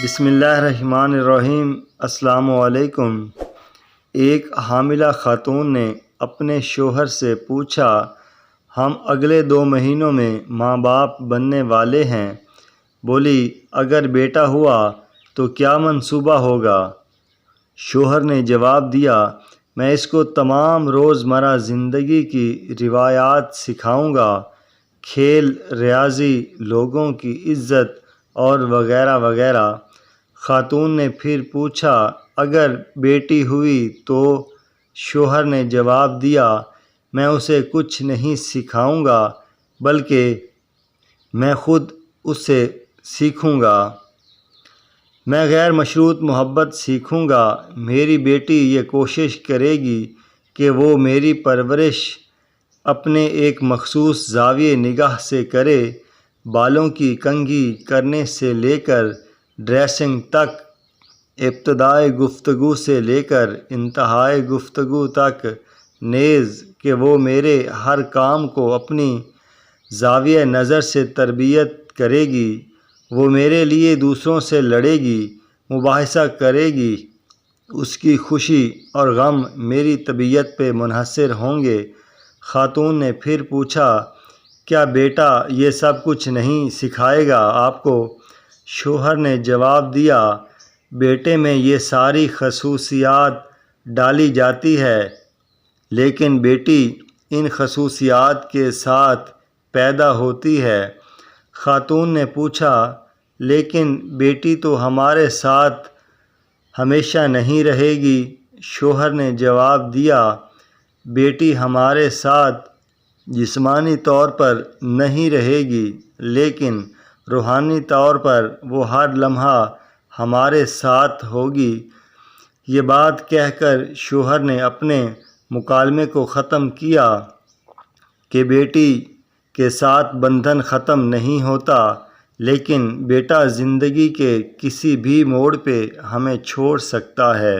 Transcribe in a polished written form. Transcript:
بسم اللہ الرحمن الرحیم۔ السلام علیکم۔ ایک حاملہ خاتون نے اپنے شوہر سے پوچھا، ہم اگلے 2 مہینوں میں ماں باپ بننے والے ہیں۔ بولی، اگر بیٹا ہوا تو کیا منصوبہ ہوگا؟ شوہر نے جواب دیا، میں اس کو تمام روزمرہ زندگی کی روایات سکھاؤں گا، کھیل، ریاضی، لوگوں کی عزت اور وغیرہ وغیرہ۔ خاتون نے پھر پوچھا، اگر بیٹی ہوئی تو؟ شوہر نے جواب دیا، میں اسے کچھ نہیں سکھاؤں گا بلکہ میں خود اس سے سیکھوں گا۔ میں غیر مشروط محبت سیکھوں گا۔ میری بیٹی یہ کوشش کرے گی کہ وہ میری پرورش اپنے ایک مخصوص زاویہ نگاہ سے کرے، بالوں کی کنگھی کرنے سے لے کر ڈریسنگ تک، ابتدائے گفتگو سے لے کر انتہائے گفتگو تک، نیز کہ وہ میرے ہر کام کو اپنی زاویہ نظر سے تربیت کرے گی۔ وہ میرے لیے دوسروں سے لڑے گی، مباحثہ کرے گی، اس کی خوشی اور غم میری طبیعت پہ منحصر ہوں گے۔ خاتون نے پھر پوچھا، کیا بیٹا یہ سب کچھ نہیں سکھائے گا آپ کو؟ شوہر نے جواب دیا، بیٹے میں یہ ساری خصوصیات ڈالی جاتی ہے، لیکن بیٹی ان خصوصیات کے ساتھ پیدا ہوتی ہے۔ خاتون نے پوچھا، لیکن بیٹی تو ہمارے ساتھ ہمیشہ نہیں رہے گی؟ شوہر نے جواب دیا، بیٹی ہمارے ساتھ جسمانی طور پر نہیں رہے گی، لیکن روحانی طور پر وہ ہر لمحہ ہمارے ساتھ ہوگی۔ یہ بات کہہ کر شوہر نے اپنے مکالمے کو ختم کیا کہ بیٹی کے ساتھ بندھن ختم نہیں ہوتا، لیکن بیٹا زندگی کے کسی بھی موڑ پہ ہمیں چھوڑ سکتا ہے۔